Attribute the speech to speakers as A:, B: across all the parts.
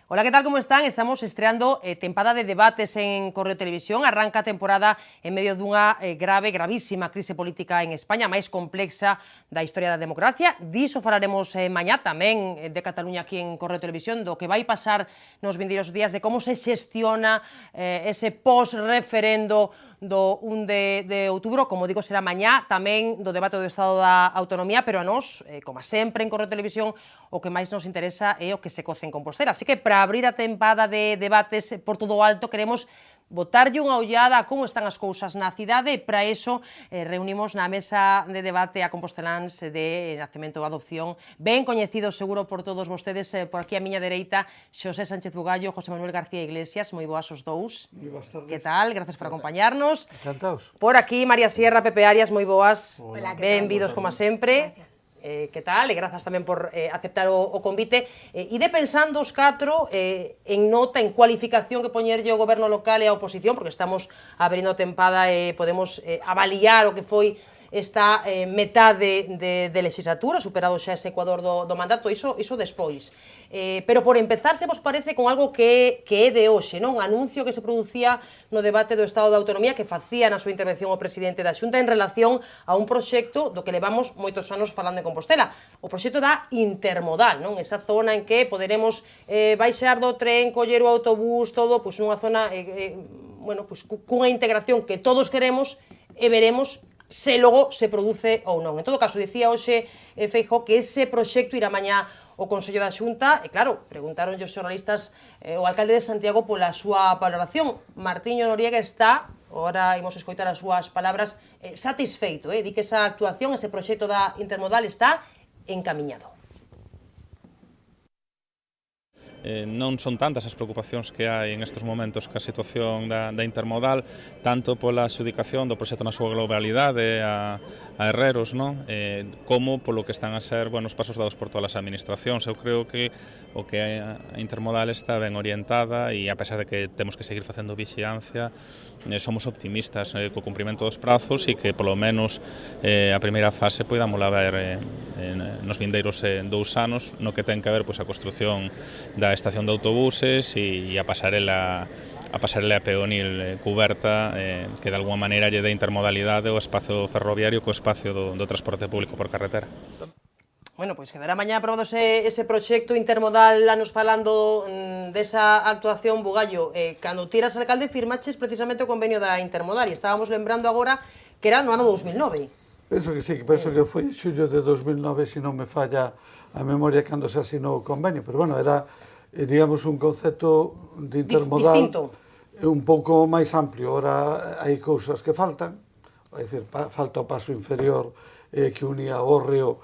A: Ola, que tal, como están? Estamos estreando tempada de debates en Correo Televisión. Arranca a temporada en medio dunha gravísima crise política en España, máis complexa da historia da democracia. Diso falaremos mañá tamén de Cataluña aquí en Correo Televisión, do que vai pasar nos vindeiros días, de como se xestiona ese post-referendo do 1 de outubro. Como digo, será mañá tamén do debate do Estado da Autonomía, pero a nós, como sempre en Correo Televisión, o que máis nos interesa é o que se coce en Compostela. Así que, para abrir a tempada de debates por todo o alto, queremos botarlle unha ollada a como están as cousas na cidade, e para iso reunimos na mesa de debate a composteláns de nacemento ou adopción, ben coñecidos seguro por todos vostedes. Por aquí a miña dereita, Xosé Sánchez Bugallo, José Manuel García Iglesias. Moi boas os dous.
B: Moi boas tardes.
A: Que tal? Gracias por acompañarnos.
B: Encantados.
A: Por aquí, María Sierra, Pepe Arias, moi boas.
C: Hola,
A: benvidos como sempre.
C: Gracias.
A: Que tal? E grazas tamén por aceptar o convite. Ide pensando os catro en nota, en cualificación que poñerlle o goberno local e a oposición, porque estamos abrindo a tempada e podemos avaliar o que foi esta metade de legislatura, superado xa ese ecuador do mandato, iso despois. Pero por empezar, se vos parece, con algo que é de hoxe, non? Un anuncio que se producía no debate do Estado da Autonomía, que facía na súa intervención o presidente da Xunta en relación a un proxecto do que levamos moitos anos falando en Compostela, o proxecto da intermodal, non? Esa zona en que poderemos baixar do tren, coller o autobús, todo, pois nunha zona, bueno, pois cunha integración que todos queremos, e veremos se logo se produce ou non. En todo caso, dicía hoxe Feijóo que ese proxecto irá mañá o Consello da Xunta, e claro, preguntaron os xornalistas o alcalde de Santiago pola súa valoración. Martiño Noriega está, agora imos escoitar as súas palabras, satisfeito, di que esa actuación, ese proxecto da intermodal está encamiñado.
D: Non son tantas as preocupacións que hai en estes momentos ca situación da intermodal, tanto pola adxudicación do proxecto na súa globalidade a herreros, non? Como polo que están a ser os pasos dados por todas as administracións. Eu creo que o que a intermodal está ben orientada, e a pesar de que temos que seguir facendo vixiancia, somos optimistas co cumprimento dos prazos, e que polo menos a primeira fase poidámola ver nos vindeiros 2 anos, no que ten que ver a construción da estación de autobuses e a pasarela peonil cuberta, que de alguma maneira lle dé intermodalidade ao espacio ferroviario co espacio do transporte público por carretera.
A: Bueno, pois quedará mañá aprobado ese proxecto intermodal. Anos falando desa actuación, Bugallo, cando tiras alcalde firmaches precisamente o convenio da intermodal, e estábamos lembrando agora que era no ano 2009.
B: Penso que sí, penso que foi en xullo de 2009, se non me falla a memoria, cando se asinou o convenio, pero bueno, era, digamos, un concepto de intermodal
A: distinto,
B: un pouco máis amplio. Ora hai cousas que faltan, é dicir, falta o paso inferior que unía Hórreo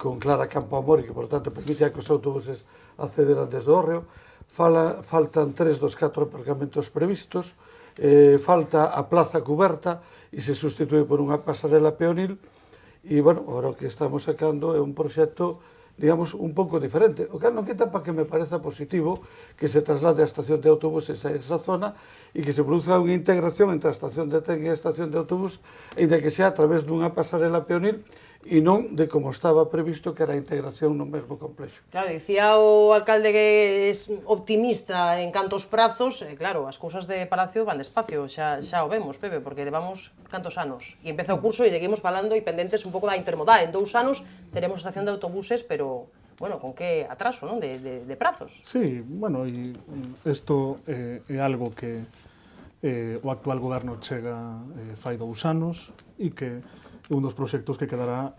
B: con Clara Campo Amor, e que, por tanto, permite que os autobuses accederan desde Hórreo. Faltan 3 dos 4 aparcamentos previstos, falta a plaza cuberta e se substitue por unha pasarela peonil, e, bueno, agora o que estamos sacando é un proxecto, digamos, un pouco diferente. O que non quita para que me pareza positivo que se traslade a estación de autobuses a esa zona e que se produza unha integración entre a estación de tren e a estación de autobús, ainda que sea a través dunha pasarela peonil, e non de como estaba previsto, que era a integración no mesmo complexo.
A: Claro, dicía o alcalde que é optimista en cantos prazos. Claro, as cousas de Palacio van despacio, xa o vemos, Pepe, porque levamos cantos anos, e empeza o curso e seguimos falando e pendentes un pouco da intermodal. En 2 anos teremos estación de autobuses, pero, bueno, con que atraso, non, de prazos.
E: Sí, bueno, e isto é algo que o actual goberno chega fai 2 anos, e que un dos proxectos que quedará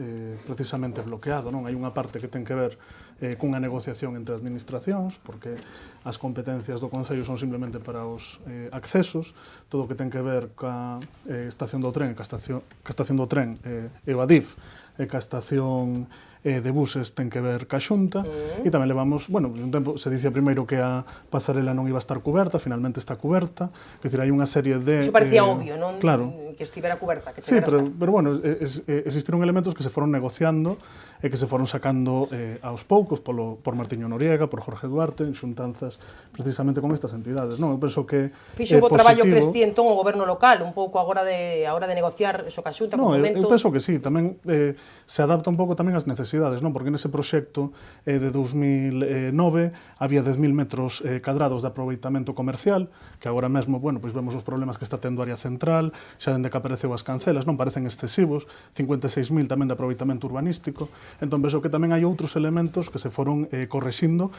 E: precisamente bloqueado, non? Hai unha parte que ten que ver cunha negociación entre administracións, porque as competencias do Concello son simplemente para os accesos, todo o que ten que ver ca estación do tren, ca estación do tren e o ADIF, e ca estación de buses ten que ver ca Xunta, e tamén levamos, bueno, un tempo se dicía primeiro que a pasarela non iba a estar cuberta, finalmente está cuberta, que decir, hai unha serie de...
A: Iso parecía obvio, non?
E: Claro.
A: Que estivera cuberta, que
E: sí, pero bueno, existiron elementos que se foron negociando e que se foron sacando aos poucos por Martiño Noriega, por Jorge Duarte, en xuntanzas precisamente con estas entidades, non? Eu penso que
A: fixo bo traballo Cresti entón o goberno local, un pouco agora de negociar eso ca Xunta, co Fomento.
E: Eu penso que sí, tamén se adapta un pouco tamén ás necesidades necesidades, non? Porque nese proxecto de 2009 había 10.000 metros cadrados de aproveitamento comercial, que agora mesmo, bueno, pois vemos os problemas que está tendo a área central, xa dende que apareceu as cancelas, non parecen excesivos, 56.000 tamén de aproveitamento urbanístico. Entón, penso que tamén hai outros elementos que se foron correxindo,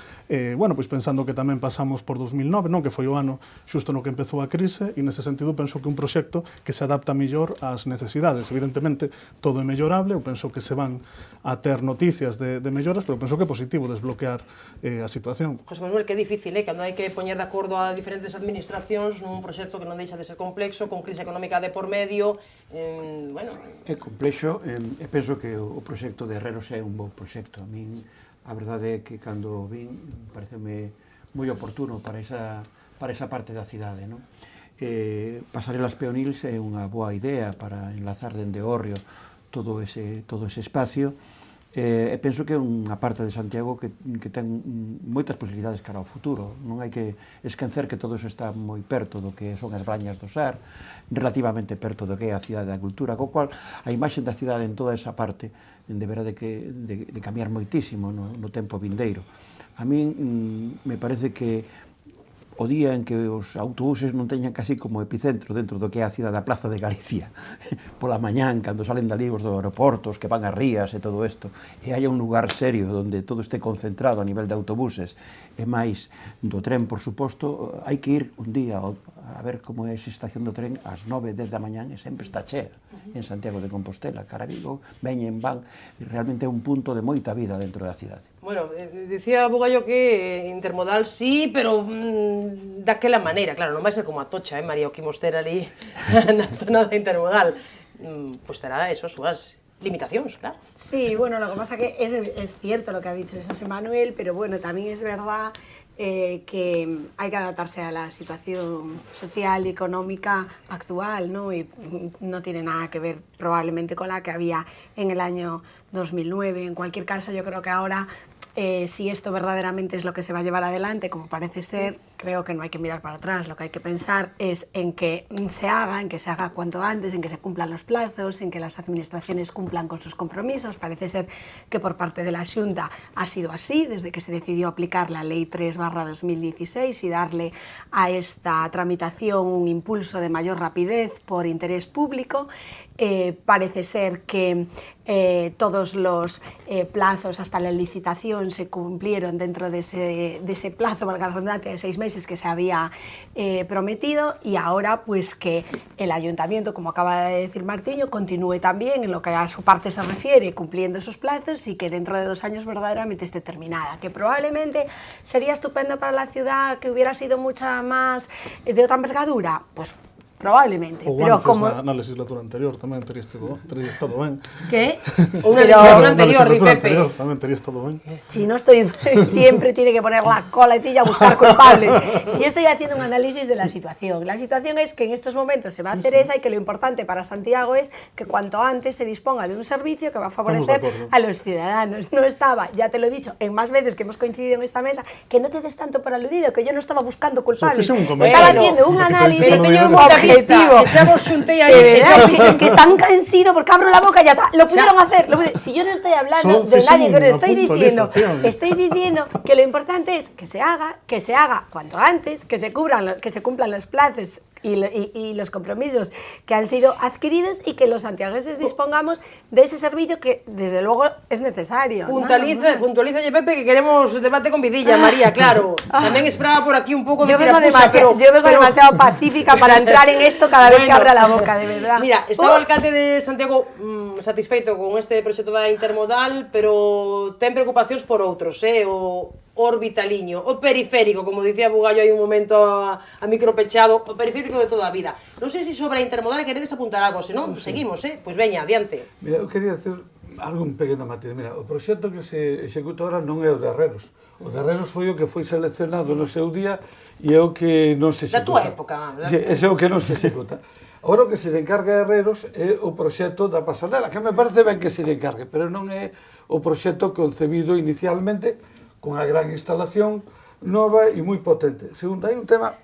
E: bueno, pois pensando que tamén pasamos por 2009, non? Que foi o ano xusto no que empezou a crise, e nese sentido penso que un proxecto que se adapta mellor ás necesidades. Evidentemente, todo é mellorable, eu penso que se van a ter noticias de melloras, pero penso que é positivo desbloquear a situación.
A: José Manuel, que difícil, cando hai que poñer de acordo a diferentes administracións nun proxecto que non deixa de ser complexo, con crise económica de por medio, bueno...
C: É complexo, e penso que o proxecto de Herreros é un bon proxecto. A min, a verdade é que cando vin, pareceme moi oportuno para esa parte da cidade, non? Pasarelas peonils é unha boa idea para enlazar dende Hórreo todo ese espacio, e penso que é unha parte de Santiago que ten moitas posibilidades cara ao futuro. Non hai que esquecer que todo iso está moi perto do que son as Brañas do Sar, relativamente perto do que é a cidade da cultura, co cual a imaxe da cidade en toda esa parte deberá de cambiar moitísimo no tempo vindeiro. A min me parece que o día en que os autobuses non teñan casi como epicentro dentro do que é a cidade da Plaza de Galicia, pola mañán, cando salen dali os do aeroportos, que van a rías e todo isto, e hai un lugar serio onde todo este concentrado a nivel de autobuses, e máis do tren, por suposto, hai que ir un día a ver como é esa estación do tren ás 9, 10 da mañán, e sempre está chea en Santiago de Compostela, cara a Vigo, veñen, van, e realmente é un punto de moita vida dentro da cidade.
A: Bueno, dicía Bugallo que intermodal sí, pero daquela maneira, claro, non vai ser como a Tocha, María, o que imos ter ali na zona da intermodal. Pois terá eso, as súas limitacións, claro.
F: Sí, bueno, lo que pasa que es cierto lo que ha dicho José Manuel, pero bueno, también es verdad que hay que adaptarse a la situación social y económica actual, ¿no? Y no tiene nada que ver probablemente con la que había en el año 2009. En cualquier caso, yo creo que ahora, si esto verdaderamente es lo que se va a llevar adelante, como parece ser, creo que no hay que mirar para atrás. Lo que hay que pensar es en que se haga cuanto antes, en que se cumplan los plazos, en que las administraciones cumplan con sus compromisos. Parece ser que por parte de la Xunta ha sido así, desde que se decidió aplicar la Ley 3/2016 y darle a esta tramitación un impulso de mayor rapidez por interés público. Parece ser que todos los plazos hasta la licitación se cumplieron dentro de ese plazo, valga la redundancia, de 6 meses que se había prometido, y ahora pues que el ayuntamiento, como acaba de decir Martiño, continúe también en lo que a su parte se refiere cumpliendo esos plazos, y que dentro de 2 años verdaderamente esté terminada, que probablemente sería estupendo para la ciudad que hubiera sido mucha más de otra envergadura, pues probablemente,
E: ou
F: pero
E: antes
F: como
E: na legislatura anterior tamén tería estado ben.
F: ¿Qué?
A: Unha
F: Pero
A: legislatura
E: Na
A: anterior, di
E: legislatura
A: Pepe.
E: anterior tamén tería estado ben.
F: si no estoy, siempre tiene que poner la coletilla a buscar culpables. Si yo estoy haciendo un análisis de la situación es que en estos momentos se va a hacer esa, y que lo importante para Santiago es que cuanto antes se disponga de un servicio que va a favorecer a los ciudadanos. No estaba, ya te lo he dicho en más veces que hemos coincidido en esta mesa, que no te des tanto por aludido, que yo no estaba buscando culpables, estaba haciendo un análisis objetivo.
A: Echamos xuntei aí,
F: Es que es tan cansino porque abro la boca y ya está. Lo pudieron hacer. Si yo no estoy hablando de nadie, pero estoy diciendo que lo importante es que se haga cuanto antes, que se cumplan los plazos y los compromisos que han sido adquiridos, y que los santiagueses dispongamos de ese servicio que desde luego es necesario.
A: Puntualiza, Pepe, que queremos debate con vidilla, María, claro. Tamén esperaba por aquí un pouco de
F: Yo vengo
A: tirapuxa,
F: demasiado pacífica para entrar en esto cada vez que abra la boca, de verdad.
A: Mira, está o alcalde de Santiago satisfeito con este proxecto da intermodal, pero ten preocupacións por outros, o orbitaliño, o periférico, como dicía Bugallo hai un momento a micro pechado, o periférico de toda a vida. Non sei se sobre a intermodal queredes apuntar algo, senón seguimos, Pois veña, adiante.
B: Mira, eu quería decir algún pequeno matiz. Mira, o proxecto que se executa ahora non é o de Herreros. O de Herreros foi o que foi seleccionado no seu día e é o que non se executa.
A: Da tua época.
B: Sí, ese é o que non se executa. Agora o que se encarga de Herreros é o proxecto da pasarela, que me parece ben que se encargue, pero non é o proxecto concebido inicialmente con a gran instalación nova e moi potente. Segundo, hai un tema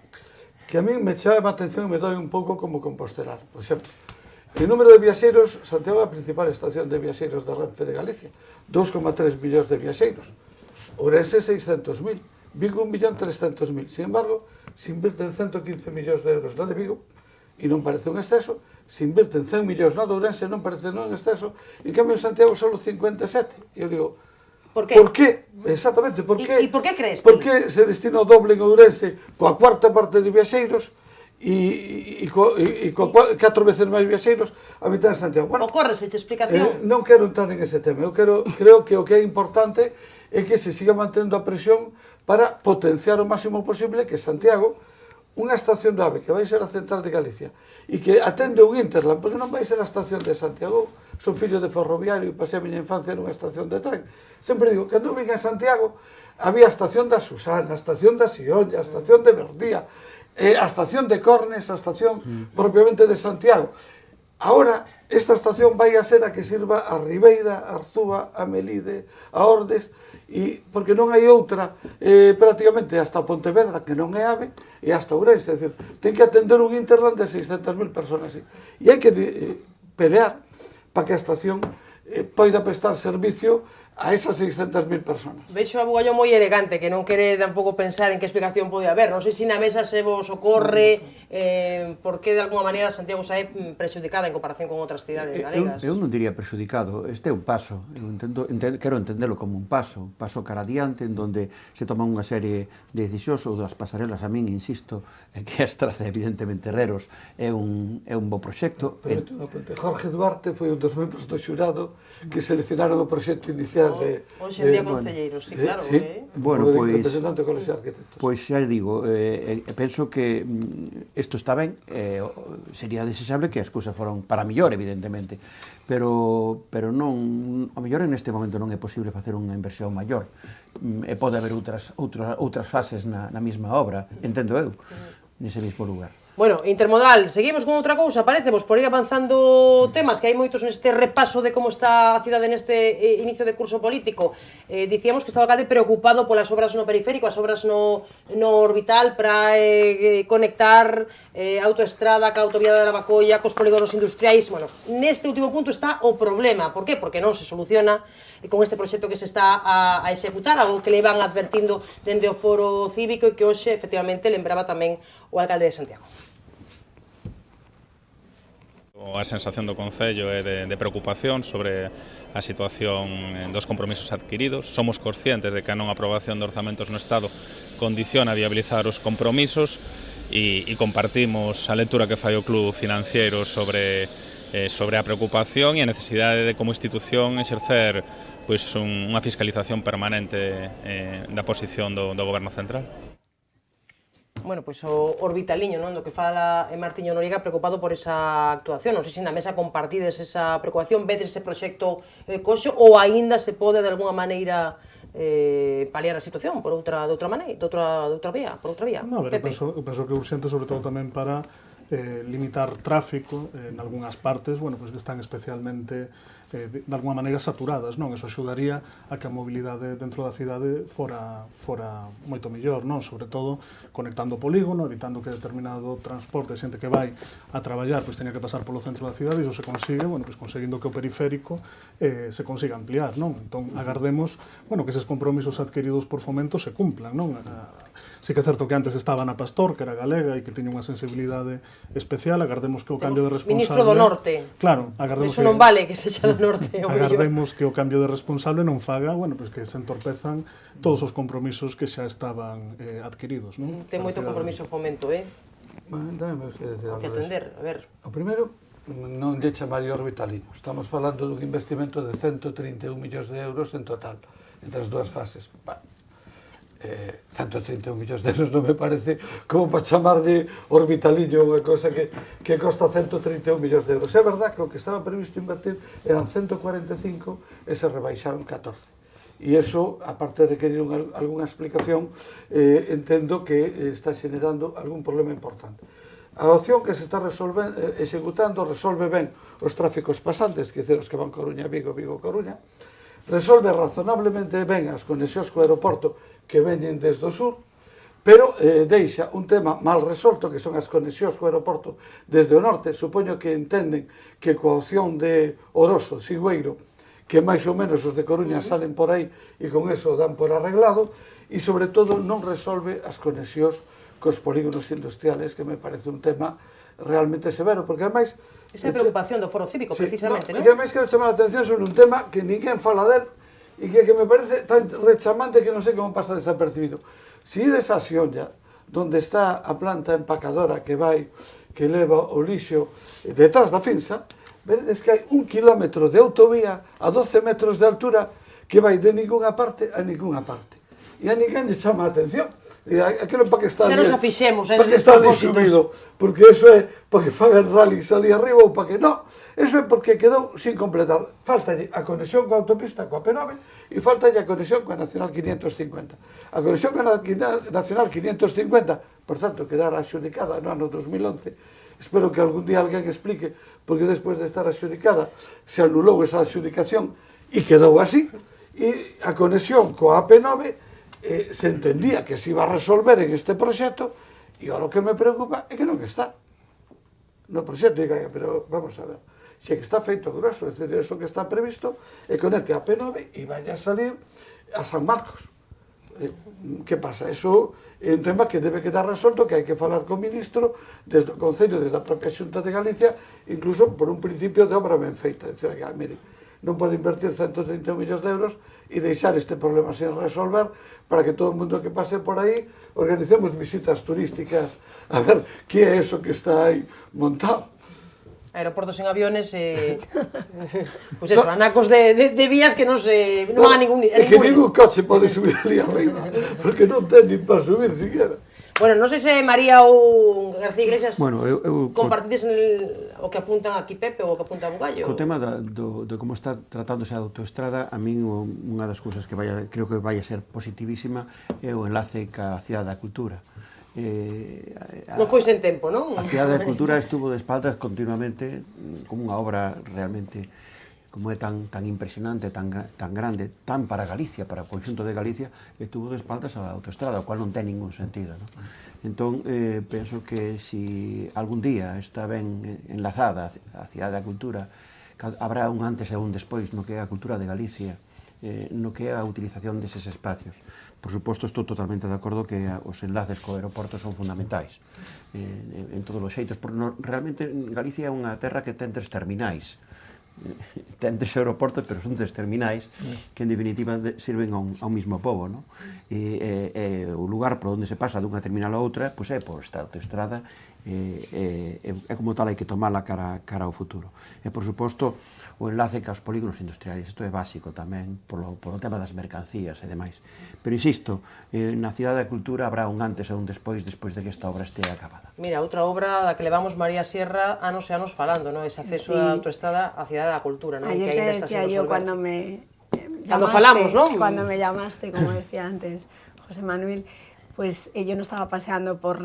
B: que a mí me chama a atención e me doi un pouco como compostelar. Por exemplo, En número de viaxeiros, Santiago é a principal estación de viaxeiros da Renfe de Galicia, 2,3 millóns de viaxeiros. Ourense 600.000, Vigo 1.300.000. Sin embargo, se invirten 115 millóns de euros na de Vigo, e non parece un exceso, se invirten 100 millóns na de Ourense, non parece un exceso, en cambio en Santiago só 57. E eu digo,
A: Por que?
B: por que? Exactamente, por que?
A: E por que crees?
B: Por que se destina o doble en Ourense coa cuarta parte de viaxeiros e coa 4 veces máis viaxeiros a mitad de Santiago? Bueno,
A: Ocórrese explicación?
B: non quero entrar en ese tema. Eu creo que o que é importante é que se siga mantendo a presión para potenciar o máximo posible que Santiago, unha estación de AVE que vai ser a central de Galicia e que atende un Interland, porque non vai ser a estación de Santiago. Son fillo de ferroviario e pasei a miña infancia nunha estación de tren. Sempre digo, cando vin a Santiago había a estación da Susana, a estación da Siolla, a estación de Verdía, a estación de Cornes, a estación propiamente de Santiago. Ahora, esta estación vai a ser a que sirva a Ribeira, a Arzúa, a Melide, a Ordes, porque non hai outra prácticamente hasta Pontevedra, que non é AVE, e hasta Ourense. É dicir, ten que atender un Interland de 600.000 personas. E hai que pelear para que a estación poida prestar servicio a esas 600.000 personas.
A: Vexo a Bugallo moi elegante, que non quere tampouco pensar en que explicación pode haber. Non sei se na mesa se vos ocorre por que de alguma maneira Santiago sae prexudicada en comparación con outras cidades galegas.
C: Eu non diría prexudicado, este é un paso. Eu quero entendelo como un paso cara adiante, en donde se toman unha serie de decisións ou das pasarelas. A min, insisto, que a Estraza, evidentemente, Herreros é un bo proxecto.
B: Jorge Duarte foi un dos membros do xurado que seleccionaron o proxecto inicial
A: Hoxe en día concelleiros, sí, claro.
C: Bueno,
B: pois
C: xa digo, penso que isto está ben, sería desexable que as cousas foran para mellor, evidentemente, pero non, ao mellor en este momento non é posible facer unha inversión maior, e pode haber outras fases na mesma obra, entendo eu, nese mesmo lugar.
A: Bueno, Intermodal, seguimos con outra cousa, parecemos, por ir avanzando temas, que hai moitos neste repaso de como está a cidade neste inicio de curso político. Dicíamos que estaba o alcalde preocupado polas obras no periférico, as obras no orbital para conectar a autoestrada ca autovía da Lavacolla cos polígonos industriais. Bueno, neste último punto está o problema. Por qué? Porque non se soluciona con este proxecto que se está a executar, algo que le van advertindo dende o foro cívico e que hoxe, efectivamente, lembraba tamén o alcalde de Santiago.
D: A sensación do Concello é de preocupación sobre a situación dos compromisos adquiridos. Somos conscientes de que a non aprobación de orzamentos no Estado condiciona a viabilizar os compromisos e compartimos a lectura que fai o Club Financiero sobre a preocupación e a necesidade de, como institución, exercer unha fiscalización permanente da posición do Goberno Central.
A: Bueno, pois o orbitaliño, non, do que fala Martiño Noriega, preocupado por esa actuación. Non sei se na mesa compartides esa preocupación, vedes ese proxecto coxo, ou aínda se pode, de alguna maneira, paliar a situación por outra vía?
E: No, a ver, eu penso que é urxente, sobre todo tamén para limitar tráfico en algunhas partes, bueno, pois que están especialmente de alguma maneira saturadas, non? Eso axudaría a que a mobilidade dentro da cidade fora moito mellor, non? Sobre todo conectando o polígono, evitando que determinado transporte, xente que vai a traballar, pois teña que pasar polo centro da cidade, e iso se consigue, bueno, pois conseguindo que o periférico se consiga ampliar, non? Entón, agardemos, bueno, que eses compromisos adquiridos por Fomento se cumplan, non? Sí que é certo que antes estaba na Pastor, que era galega e que tiña unha sensibilidade especial, agardemos que o cambio de responsable...
A: Ministro do Norte.
E: Claro, agardemos
A: que... Eso non vale que sexa do Norte.
E: Agardemos que o cambio de responsable non faga, bueno, pues que se entorpezan todos os compromisos que xa estaban adquiridos, non?
A: Ten moito compromiso Fomento,
B: Dame usted
A: que atender, a ver.
B: O primeiro, non lle chamaría orbitaliño. Estamos falando dun investimento de 131 millóns de euros en total, entre as dúas fases. 131 millóns de euros non me parece como para chamar de orbitaliño unha cosa que costa 131 millóns de euros. É verdad que o que estaba previsto invertir eran 145 e se rebaixaron 14. E iso, aparte de que algunha explicación, entendo que está generando algún problema importante. A opción que se está executando resolve ben os tráficos pasantes, que dicen os que van Coruña-Vigo, Vigo-Coruña, resolve razonablemente ben as conexións co aeroporto que veñen desde o sur, pero deixa un tema mal resolto, que son as conexións co aeroporto desde o norte. Supoño que entenden que coa opción de Oroso, Sigüeiro, que máis ou menos os de Coruña salen por aí e con eso dan por arreglado, e sobre todo non resolve as conexións cos polígonos industriales, que me parece un tema realmente severo, porque ademais...
A: Esa é a preocupación do Foro Cívico, precisamente, non?
B: E que ademais quero chamar a atención sobre un tema que ninguén fala del e que me parece tan rechamante que non sei como pasa desapercibido. Se ides a Xionlla, donde está a planta empacadora que leva o lixo detrás da finsa, veredes que hai 1 kilómetro de autovía a 12 metros de altura que vai de ninguna parte a ninguna parte. E a ninguén lle chama a atención. Aquilo para que está
A: xa
B: ali,
A: nos afixemos
B: para que está ali subido, porque eso é para que fagan rallies ali arriba ou para que non. Eso é porque quedou sin completar. Faltalle a conexión coa autopista coa P9 e faltalle a conexión coa Nacional 550. A conexión coa Nacional 550, por tanto, quedara axudicada no ano 2011. Espero que algún día alguén explique porque despois de estar axudicada se anulou esa axudicación e quedou así. E a conexión coa AP9 se entendía que se iba a resolver en este proxecto e o que me preocupa é que non está no proxecto. Pero vamos a ver, se que está feito grosso, é dicir, eso que está previsto e conecte a P9 e vaya a salir a San Marcos. Que pasa? Eso é un tema que debe quedar resolto, que hai que falar co ministro desde o Concello, desde a propia Xunta de Galicia, incluso por un principio de obra ben feita. Dicir, mire, non pode invertir 130 millóns de euros e deixar este problema sen resolver para que todo o mundo que pase por aí organicemos visitas turísticas a ver que é eso que está aí montado.
A: Aeroportos en aviones, pois eso, anacos de vías que non van a ningún...
B: É que ningún coche pode subir ali arriba, porque non ten ni para subir siquiera.
A: Bueno, non sei se María ou García Iglesias
C: eu
A: compartides o que apuntan aquí Pepe ou o que apunta Bugallo.
C: Co tema de como está tratándose a autoestrada, a min unha das cousas que creo que vai a ser positivísima é o enlace ca Cidade da Cultura.
A: Non foi sen tempo, non?
C: A Cidade da Cultura estuvo de espaldas continuamente, como unha obra realmente como é tan impresionante, tan grande, tan para Galicia, para o conxunto de Galicia, estuvo de espaldas a autoestrada, o cual non ten ningún sentido, non? Entón, penso que se algún día está ben enlazada a Cidade da Cultura, habrá un antes e un despois no que é a cultura de Galicia, no que é a utilización deses espacios. Por suposto, estou totalmente de acordo que os enlaces co aeroporto son fundamentais en todos os xeitos, porque realmente Galicia é unha terra que ten 3 terminais. Ten 3 aeroportos, pero son 3 terminais que en definitiva sirven a un mismo pobo, non? E o lugar por onde se pasa dunha terminal a outra pois é por esta autoestrada, é como tal hai que tomala cara ao futuro. E por suposto o enlace caos polígonos industriais, isto é básico tamén polo tema das mercancías e demais. Pero insisto, na Cidade da Cultura habrá un antes e un despois de que esta obra estea acabada.
A: Mira, outra obra da que levamos María Sierra anos e anos falando, non? Ese acceso da autoestrada á Cidade da Cultura, non?
F: Ayer te decía yo cuando me llamaste,
A: cuando falamos, ¿no?
F: Cuando me llamaste, como decía antes José Manuel, pues yo no estaba paseando por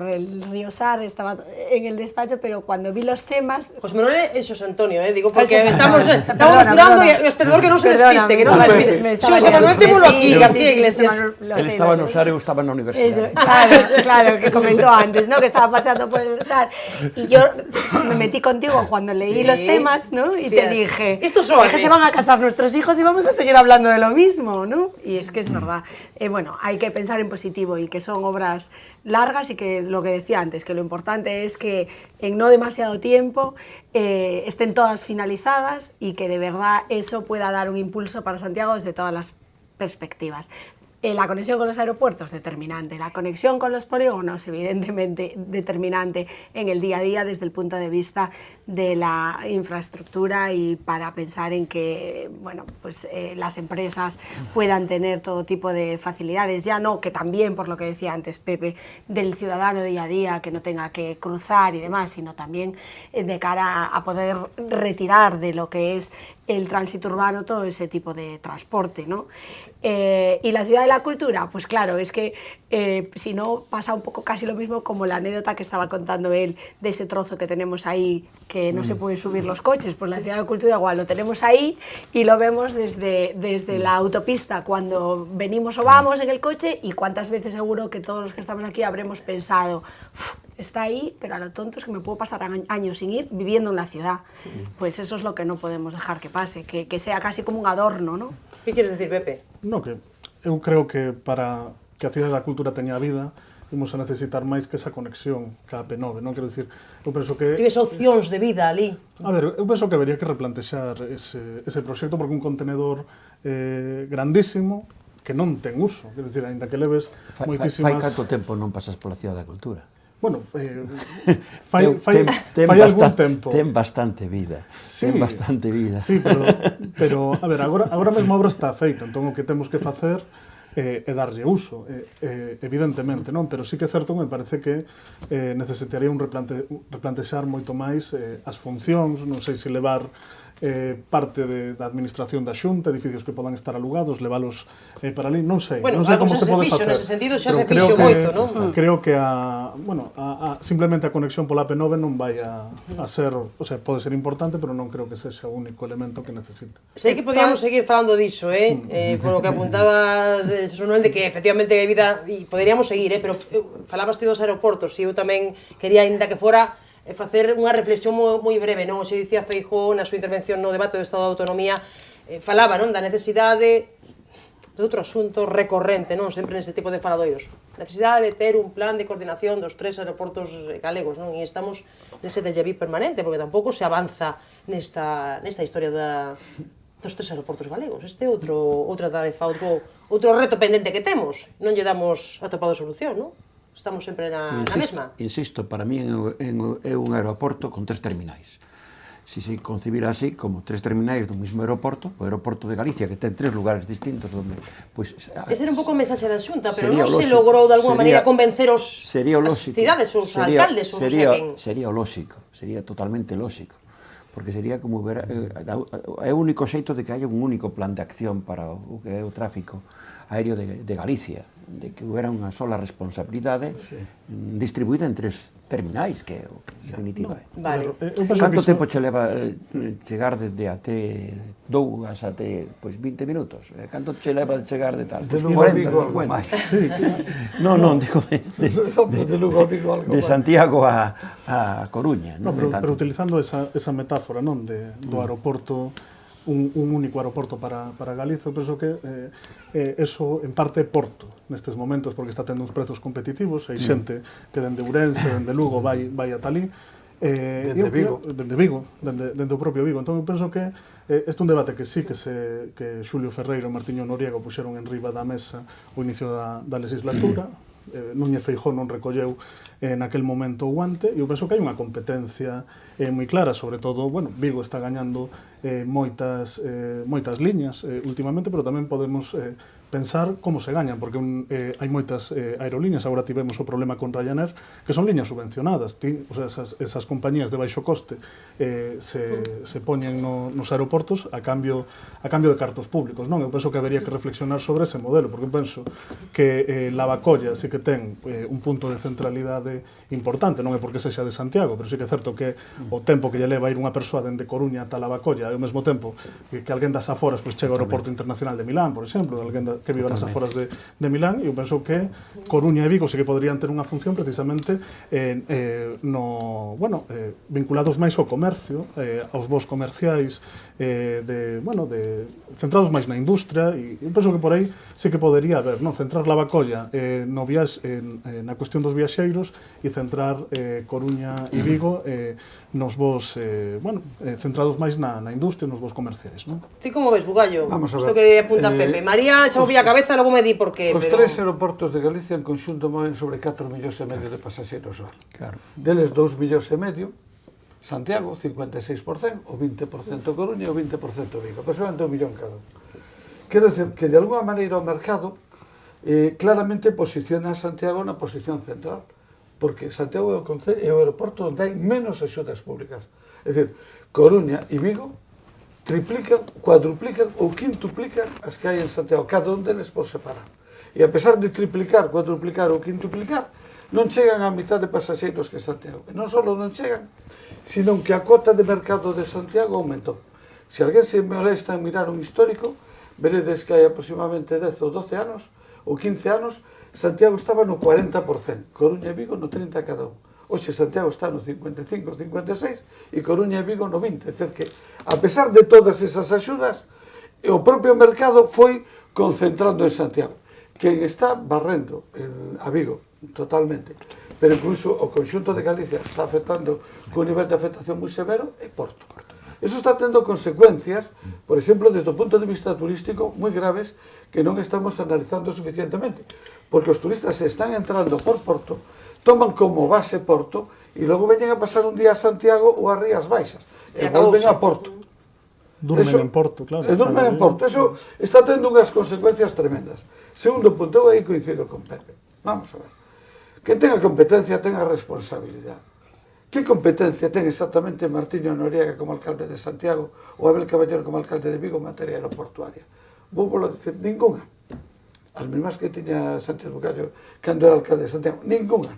F: el río Sar, estaba en el despacho, pero cuando vi los temas...
A: José Manuel es Xosé Antonio, digo, porque estamos tirando y o espectador que non se despiste, que non se despiste. Xosé Manuel témolo aquí, García Iglesias.
C: Él estaba no Sar e eu estaba na universidade.
F: Claro, que comentó antes, ¿no? Que estaba paseando por el Sar. Y yo me metí contigo cuando leí los temas, ¿no? Y te dije, es que se van a casar nuestros hijos y vamos a seguir hablando de lo mismo, ¿no? Y es que es verdad. Bueno, hay que pensar en positivo y que son obras largas y que lo que decía antes, que lo importante es que en no demasiado tiempo estén todas finalizadas y que de verdad eso pueda dar un impulso para Santiago desde todas las perspectivas. La conexión con los aeropuertos, determinante. La conexión con los polígonos, evidentemente determinante en el día a día desde el punto de vista de la infraestructura y para pensar en que, bueno, pues las empresas puedan tener todo tipo de facilidades, ya no que también, por lo que decía antes Pepe, del ciudadano día a día, que no tenga que cruzar y demás, sino también de cara a poder retirar de lo que es el tránsito urbano, todo ese tipo de transporte, ¿no? Y la ciudad de la cultura, pues claro, es que si no pasa un poco casi lo mismo como la anécdota que estaba contando él de ese trozo que tenemos ahí que no se pueden subir los coches, pues la ciudad de la cultura igual lo tenemos ahí y lo vemos desde la autopista cuando venimos o vamos en el coche, y cuántas veces seguro que todos los que estamos aquí habremos pensado, está ahí, pero a lo tonto es que me puedo pasar años sin ir viviendo en la ciudad. Pues eso es lo que no podemos dejar que pase, que sea casi como un adorno, ¿no?
A: Que queres decir, Pepe?
E: No, que eu creo que para que a cidade da cultura teña vida, imos a necesitar máis que esa conexión ca AP9, non? Quero dicir, eu penso que...
A: Tives opcións de vida ali.
E: A ver, eu penso que habería que replantexar ese proxecto, porque un contenedor grandísimo que non ten uso, quero dicir, ainda que leves moitísimas...
C: Fai canto tempo non pasas pola Cidade da Cultura?
E: Bueno, fai algún tempo.
C: Ten bastante vida,
E: Sí,
C: ten bastante vida.
E: Sí, pero a ver, agora mesmo a obra está feita, entón o que temos que facer é darlle uso, evidentemente, non? Pero sí que é certo, me parece que necesitaría un replantexar moito máis as funcións, non sei se levar parte da administración da Xunta, edificios que podan estar alugados, leválos para ali, non sei,
A: Bueno,
E: non sei
A: algo
E: como
A: xa
E: se
A: se
E: pode
A: fixo,
E: facer.
A: nese sentido xa
E: pero
A: se
E: creo
A: fixo
E: que-
A: moito, non?
E: Creo que simplemente a conexión pola AP9 non vai a ser, o sea, pode ser importante, pero non creo que sexa o único elemento que necesita.
A: Sei que podíamos seguir falando diso, por lo que apuntabas, Manuel, de que efectivamente hai vida, e poderíamos seguir, pero falabas ti dos aeroportos, e eu tamén quería, ainda que fora, facer unha reflexión moi breve, non? Se dicía Feijóo na súa intervención no debate do Estado de Autonomía, falaba, non, da necesidade de outro asunto recorrente, non, sempre neste tipo de faladoiros. Necesidade de ter un plan de coordinación dos 3 aeroportos galegos, non? E estamos nese déjà vu permanente, porque tampouco se avanza nesta historia dos 3 aeroportos galegos. Este é outra tarefa, outro reto pendente que temos. Non lle damos atopado solución, non? Estamos sempre na mesma.
C: Insisto, para mí é un aeroporto con 3 terminais. Si se concibira así, como 3 terminais do mesmo aeroporto, o aeroporto de Galicia, que ten 3 lugares distintos onde... Pues,
A: Ese era un pouco o mensaxe da Xunta, pero
C: sería
A: non se
C: lóxico,
A: logrou de alguma maneira convencer as
C: lóxico,
A: cidades, os alcaldes, os
C: sería o lóxico, sería totalmente lóxico, porque sería como ver, é o único xeito de que haya un único plan de acción para o que é o tráfico aéreo de Galicia, de que hubiera unha sola responsabilidade distribuída en 3 terminais, que é o que en definitiva é.
A: Vale.
C: Canto tempo che leva chegar desde até 2 até 20 minutos? Canto che leva chegar de tal?
B: De Lugo a Vigo, algo
C: 50.
B: máis.
C: Non, digo
B: De Lugo a Vigo, algo
C: de
B: máis.
C: Santiago a Coruña.
E: No, pero utilizando esa metáfora, non, do aeroporto, un único aeroporto para Galicia, eu penso que eso en parte é Porto nestes momentos, porque está tendo uns prezos competitivos, hai xente que dende Ourense, dende Lugo vai ata ali,
B: Dende Vigo.
E: Dende o propio Vigo. Entón eu penso que este é un debate que sí que Xulio Ferreiro e Martiño Noriega puxeron en riba da mesa o inicio da legislatura. Núñez Feijóo non recolleu naquel momento o guante, e eu penso que hai unha competencia moi clara, sobre todo, bueno, Vigo está gañando moitas liñas últimamente, pero tamén podemos pensar como se gañan, porque hai moitas aerolíneas, agora tivemos o problema con Ryanair, que son liñas subvencionadas, o sea, esas compañías de baixo coste se poñen nos aeroportos a cambio de cartos públicos, non? Eu penso que habería que reflexionar sobre ese modelo, porque eu penso que Lavacolla sí que ten un punto de centralidade importante, non é porque sexa de Santiago, pero sí que é certo que o tempo que lle leva ir unha persoa dende Coruña ata Lavacolla é ao mesmo tempo que alguén das aforas chega ao aeroporto internacional de Milán, por exemplo, alguén que viva nas aforas de Milán, e eu penso que Coruña e Vigo sí que poderían ter unha función precisamente vinculados máis ao comercio, aos voos comerciais, centrados máis na industria, e eu penso que por aí sí que podería haber, centrar Lavacolla na cuestión dos viaxeiros e centrar Coruña e Vigo nos voos centrados máis na industria e nos voos comerciais, non?
A: Ti como ves, Bugallo?
B: Vamos a
A: Isto
B: ver.
A: que apunta Pepe. María xa movía a cabeza, logo me di por qué.
B: Os 3 aeroportos de Galicia en conxunto moven sobre 4,5 millóns de pasaxeros ao ano.
C: Claro.
B: Deles 2,5 millóns, Santiago, 56%, o 20% Coruña e o 20% Vigo, aproximadamente 1 millón cada un. Quero dizer que de alguma maneira o mercado claramente posiciona a Santiago na posición central, porque Santiago é o aeroporto onde hai menos axudas públicas. É dicir, Coruña e Vigo triplican, cuadruplican ou quintuplican as que hai en Santiago, cada un deles por separar. E a pesar de triplicar, cuadruplicar ou quintuplicar, non chegan á mitad de pasaxeiros que Santiago. E non só non chegan, sino que a cota de mercado de Santiago aumentou. Se alguén se molesta en mirar un histórico, veredes que hai aproximadamente 10 ou 12 anos, ou 15 anos, Santiago estaba no 40%, Coruña e Vigo no 30% cada un. Hoxe Santiago está no 55, 56 e Coruña e Vigo no 20. É dicir que, a pesar de todas esas axudas, o propio mercado foi concentrando en Santiago. Quen está barrendo a Vigo totalmente, pero incluso o conxunto de Galicia está afectando con un nivel de afectación moi severo é Porto. Eso está tendo consecuencias, por exemplo, desde o punto de vista turístico, moi graves que non estamos analizando suficientemente, porque os turistas están entrando por Porto, toman como base Porto e logo veñen a pasar un día a Santiago ou a Rías Baixas e volven a Porto.
E: Durmen en Porto, claro.
B: Durmen en Porto. Eso está tendo unhas consecuencias tremendas. Segundo punto, eu aí coincido con Pepe. Vamos a ver. Quen tenga competencia, tenga responsabilidade. Que competencia ten exactamente Martiño Noriega como alcalde de Santiago ou Abel Caballero como alcalde de Vigo en materia aeroportuaria? Vou a dicir, ninguna. As mesmas que tiña Sánchez Bugallo cando era alcalde de Santiago. Ninguna.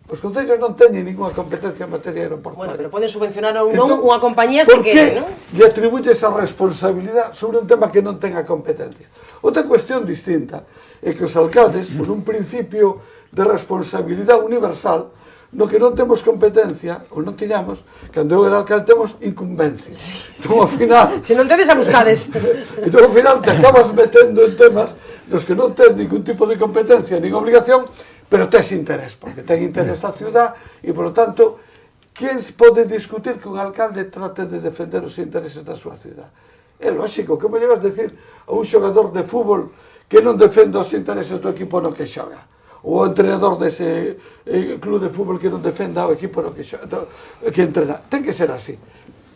B: Os concellos non teñen ninguna competencia en materia aeroportuaria.
A: Bueno, pero poden subvencionar ou non unha compañía se quere, non?
B: Por que lle atribuye esa responsabilidade sobre un tema que non ten a competencia? Outra cuestión distinta é que os alcaldes, por un principio de responsabilidade universal, no que non temos competencia, ou non tiñamos, cando eu era alcalde temos incumbencia. Entón, ao final...
A: Se non tedes a buscades.
B: Entón, ao final, te acabas metendo en temas nos que non tes ningún tipo de competencia, nin obligación, pero tes interés, porque ten interés a ciudad e, por lo tanto, quen pode discutir que un alcalde trate de defender os intereses da súa ciudad? É lógico, como llevas decir a un xogador de fútbol que non defenda os intereses do equipo no que xoga? Ou o entrenador dese club de fútbol que non defenda o equipo no que xoga, que entrena? Ten que ser así.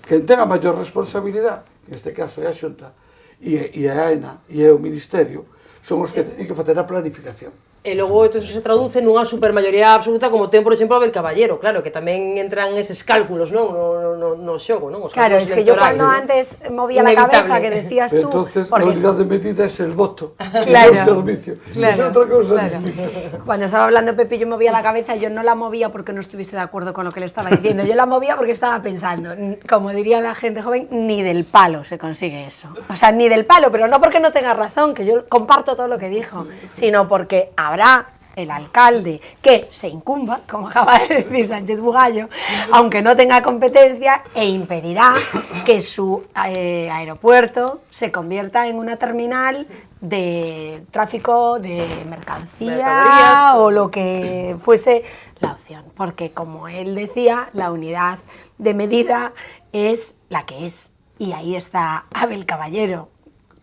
B: Quen ten a maior responsabilidade, que neste caso é a Xunta, e a AENA, e é o Ministerio, son os que teñen que facer a planificación.
A: E logo isto se traduce nunha supermayoría absoluta como ten, por exemplo, Abel Caballero, claro, que tamén entran eses cálculos, non, no xogo, non? Os
F: claro, es que yo cuando antes movía la cabeza que decías tú...
B: Entonces, la unidad de medida es el voto,
F: claro,
B: el servicio.
F: Claro,
B: es otra cosa
F: claro.
B: distinta.
F: Cuando estaba hablando Pepe, yo movía la cabeza, yo no la movía porque no estuviese de acuerdo con lo que le estaba diciendo, yo la movía porque estaba pensando, como diría la gente joven, ni del palo se consigue eso. O sea, ni del palo, pero no porque no tenga razón, que yo comparto todo lo que dijo, sino porque habrá el alcalde que se incumba, como acaba de decir Sánchez Bugallo, aunque no tenga competencia, e impedirá que su aeropuerto se convierta en una terminal de tráfico de mercancía o lo que fuese la opción, porque como él decía, la unidad de medida es la que es, y ahí está Abel Caballero.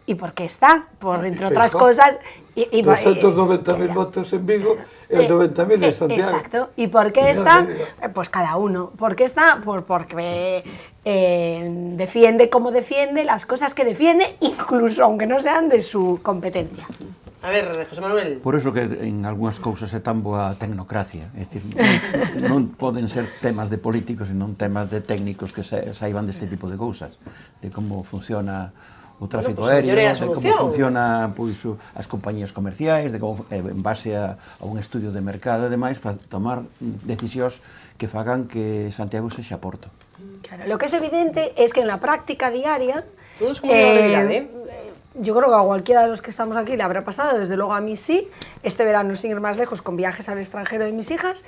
F: ¿Y por qué está? Por, entre otras cosas...
B: 290.000 votos en Vigo y 90.000 en Santiago.
F: Exacto. ¿Y por qué está? Pues cada uno. ¿Por qué está? Porque defiende como defiende las cosas que defiende, incluso aunque no sean de su competencia.
A: A ver, José Manuel.
C: Por eso que en algunhas cousas é tan boa tecnocracia, é dicir, non poden ser temas de políticos e non temas de técnicos que saiban deste tipo de cousas, de como funciona o tráfico aéreo, de como funciona pois, as compañías comerciais, de como, en base a un estudio de mercado e demais, para tomar decisións que fagan que Santiago sexa Porto.
F: Claro, lo que es evidente es que en la práctica diaria...
A: Todo es como una realidad,
F: yo creo que a cualquiera de los que estamos aquí le habrá pasado, desde luego a mí sí, este verano sin ir más lejos, con viajes al extranjero de mis hijas,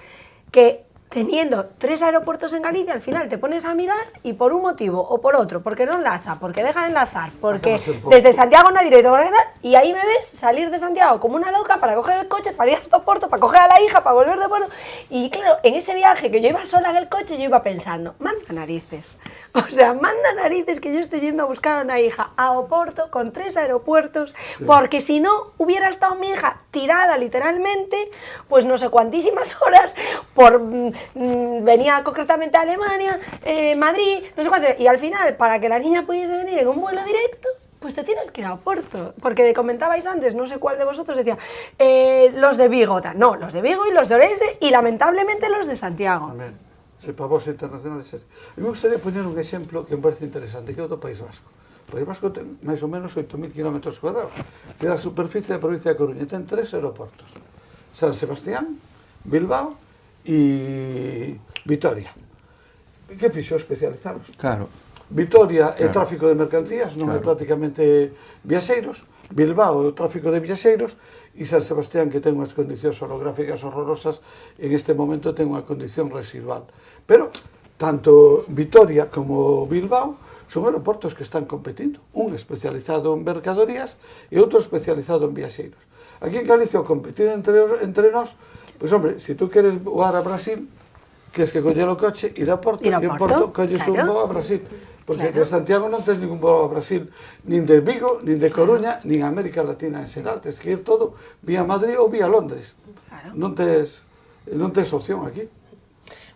F: que teniendo 3 aeropuertos en Galicia, al final te pones a mirar y por un motivo o por otro, porque no enlaza, porque deja de enlazar, porque desde Santiago no hay directo, y ahí me ves salir de Santiago como una loca para coger el coche, para ir hasta Porto, para coger a la hija, para volver de Porto, y claro, en ese viaje que yo iba sola en el coche, yo iba pensando, manda narices. O sea, manda narices que yo estoy yendo a buscar a una hija a Oporto con 3 aeropuertos, porque si no hubiera estado mi hija tirada literalmente, pues no sé cuantísimas horas, venía concretamente a Alemania, Madrid, no sé cuánto, y al final, para que la niña pudiese venir en un vuelo directo, pues te tienes que ir a Oporto, porque comentabais antes, no sé cuál de vosotros decía, los de Vigo, no, los de Vigo y los de Orense, y lamentablemente los de Santiago.
B: Amén. Se para vos internacionales. Me gustaría poñer un exemplo que me parece interesante, que é o do País Vasco. País Vasco ten máis ou menos 8.000 km². Que é a superficie da provincia de Coruña. Ten 3 aeroportos. San Sebastián, Bilbao e Vitoria. Que fixo? Especializarlos.
C: Claro.
B: Vitoria é tráfico de mercancías, non é prácticamente viaxeiros. Bilbao é o tráfico de viaxeiros. E San Sebastián, que ten unhas condicións orográficas horrorosas, en este momento ten unha condición residual. Pero, tanto Vitoria como Bilbao son aeroportos que están competindo. Un especializado en mercadorías e outro especializado en viaxeiros. Aquí en Galicia, ao competir entre nós, pois, hombre, se tú queres voar a Brasil, que es que coller o coche, ir a Porto, e en Porto colles un voo a Brasil. Porque de Santiago non tens ningún voo a Brasil, nin de Vigo, nin de Coruña, nin a América Latina en xeral. Tens que ir todo vía Madrid ou vía Londres. Non tes opción aquí.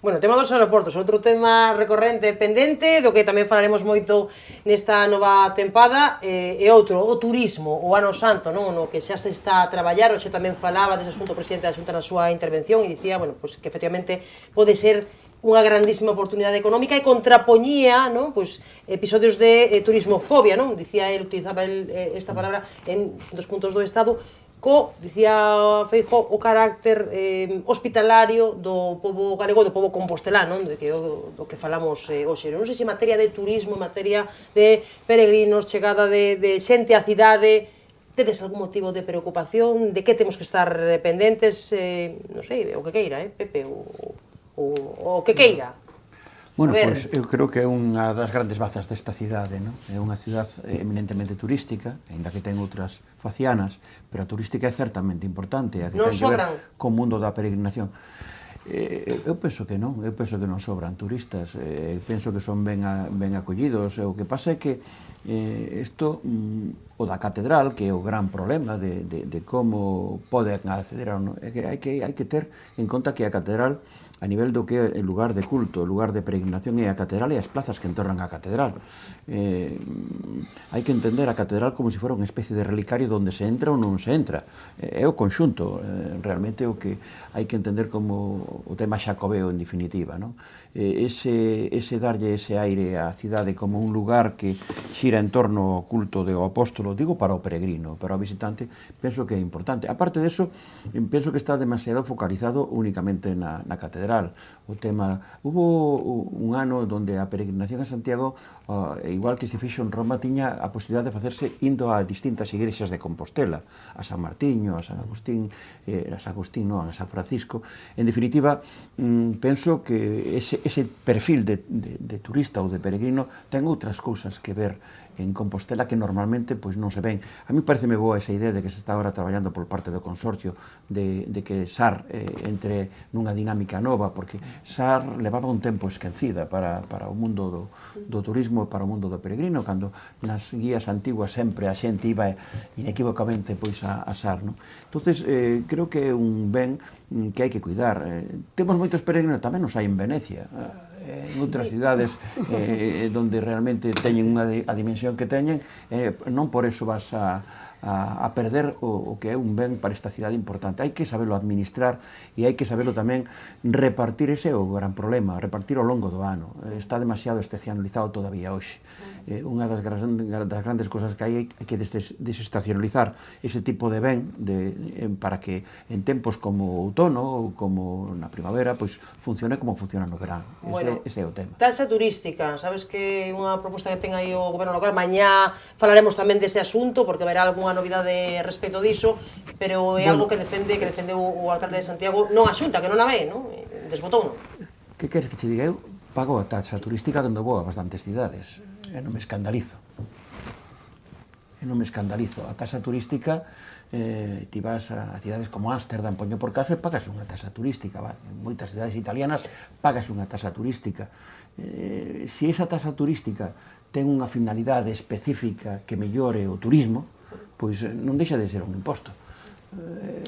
A: Bueno, o tema dos aeroportos, outro tema recorrente pendente, do que tamén falaremos moito nesta nova tempada, e outro, o turismo, o Ano Santo, non? No que xa se está a traballar, hoxe tamén falaba dese asunto o presidente da Xunta na súa intervención e dicía, bueno, pues, que efectivamente pode ser unha grandísima oportunidade económica e contrapoñía, non? Pues, episodios de turismofobia, non? Dicía el, utilizaba esta palabra en distintos puntos do Estado, dicía Feijóo, o carácter hospitalario do pobo galego, do pobo compostelán, non? Do que falamos hoxe. Non sei se en materia de turismo, en materia de peregrinos, chegada de xente á cidade, tedes algún motivo de preocupación? De que temos que estar pendentes? Non sei, o que queira, Pepe, o que queira.
C: Bueno, pois eu creo que é unha das grandes bazas desta cidade, non? É unha cidade eminentemente turística, ainda que ten outras facianas, pero a turística é certamente importante, a que ten que ver co mundo da peregrinación. Eu penso que non sobran turistas, penso que son ben acollidos. O que pasa é que isto, o da catedral, que é o gran problema de como poden acceder a un... Hai que ter en conta que a catedral, a nivel do que é o lugar de culto, o lugar de peregrinación, é a catedral e as plazas que entornan a catedral. Hai que entender a catedral como se fora unha especie de relicario onde se entra ou non se entra. É o conxunto, realmente o que hai que entender como o tema xacobeo, en definitiva, non? Ese darlle ese aire á cidade como un lugar que xira en torno ao culto do apóstolo, digo para o peregrino, para o visitante, penso que é importante. Aparte deso, penso que está demasiado focalizado únicamente na catedral. O tema, hubo un ano onde a peregrinación a Santiago, igual que se fixo en Roma, tiña a posibilidade de facerse indo a distintas igrexas de Compostela, a San Martiño, a San Agustín, a San Francisco. En definitiva, penso que ese perfil de turista ou de peregrino ten outras cousas que ver en Compostela que normalmente pois non se ven. A mí pareceme boa esa idea de que se está agora traballando por parte do consorcio de que SAR entre nunha dinámica nova, porque SAR levaba un tempo esquecida para o mundo do turismo e para o mundo do peregrino, cando nas guías antiguas sempre a xente iba inequívocamente pois a SAR, non? Entonces, creo que é un ben que hai que cuidar. Temos moitos peregrinos, tamén nos hai en Venecia, en outras cidades onde realmente teñen a dimensión que teñen, non por eso vas a perder o que é un ben para esta cidade importante. Hai que sabelo administrar e hai que sabelo tamén repartir. Ese é o gran problema, repartir ao longo do ano. Está demasiado estacionalizado todavía hoxe. Unha das grandes cousas que hai que desestacionalizar ese tipo de ben para que en tempos como o outono ou como na primavera pois funcione como funciona no verán. Ese é o tema.
A: Taxa turística, sabes que é unha proposta que ten aí o goberno local. Mañá falaremos tamén dese asunto porque verá algunha novidade respecto diso, pero é algo que defende o alcalde de Santiago, non a Xunta, que non a ve, non? Desbotouno.
C: Que queres que te diga eu? Pago a taxa turística cando vou a bastantes cidades. E non me escandalizo. A taxa turística, ti vas a cidades como Ámsterdam, poño por caso, e pagas unha taxa turística. En moitas cidades italianas pagas unha taxa turística. Se esa taxa turística ten unha finalidade específica que mellore o turismo, pois non deixa de ser un imposto.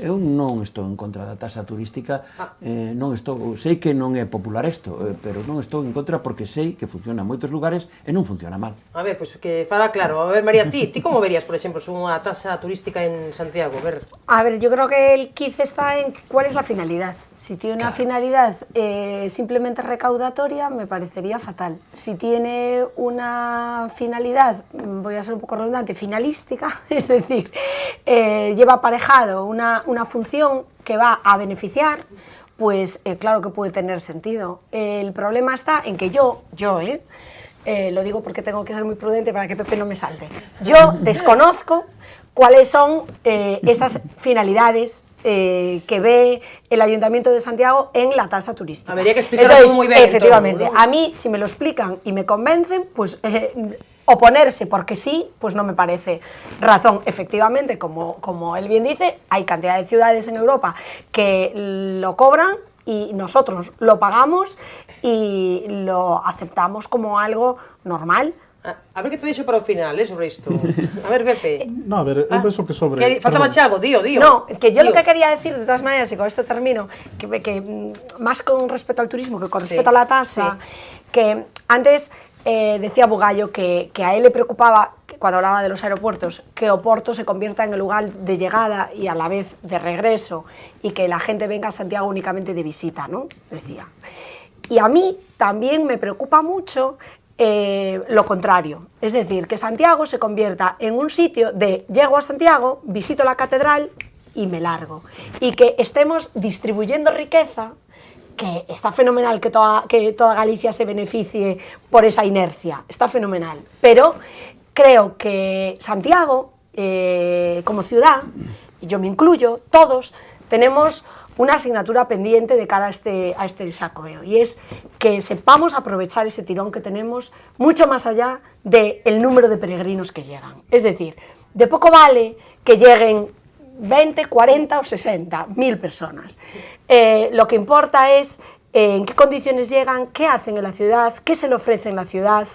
C: Eu non estou en contra da taxa turística, sei que non é popular isto, pero non estou en contra porque sei que funciona en moitos lugares e non funciona mal.
A: A ver, pois que fala claro. A ver, María, ti como verías, por exemplo, unha taxa turística en Santiago?
F: A ver, yo creo que el quiz está en cuál es la finalidad. Si tiene una finalidad simplemente recaudatoria, me parecería fatal. Si tiene una finalidad, voy a ser un poco redundante, finalística, es decir, lleva aparejado una función que va a beneficiar, pues claro que puede tener sentido. El problema está en que yo, lo digo porque tengo que ser muy prudente para que Pepe no me salte, yo desconozco cuáles son esas finalidades que ve el Ayuntamiento de Santiago en la tasa turística.
A: Habría que explicarlo muy bien.
F: Efectivamente,
A: todo, ¿no?
F: a mí, si me lo explican y me convencen, pues oponerse porque sí, pues no me parece razón. Efectivamente, como él bien dice, hay cantidad de ciudades en Europa que lo cobran y nosotros lo pagamos y lo aceptamos como algo normal.
A: A ver que te dixo para o final, sobre isto. A ver, Pepe.
E: No, a ver, eu penso que sobre...
A: Faltaba Chago, dío.
F: No, que yo lo que quería decir, de todas maneras, y con esto termino, que más con respecto al turismo que con respecto a la tasa, que antes decía Bugallo que a él le preocupaba, cuando hablaba de los aeropuertos, que Oporto se convierta en el lugar de llegada y a la vez de regreso, y que la gente venga a Santiago únicamente de visita, ¿no? Decía. Y a mí también me preocupa mucho lo contrario, es decir, que Santiago se convierta en un sitio de llego a Santiago, visito la catedral y me largo, y que estemos distribuyendo riqueza, que está fenomenal que toda Galicia se beneficie por esa inercia, está fenomenal, pero creo que Santiago, como ciudad, y yo me incluyo, todos tenemos una asignatura pendiente de cara a este Xacobeo, y es que sepamos aprovechar ese tirón que tenemos mucho más allá del número de peregrinos que llegan. Es decir, de poco vale que lleguen 20, 40 o 60 mil personas. Lo que importa es en qué condiciones llegan, qué hacen en la ciudad, qué se le ofrece en la ciudad,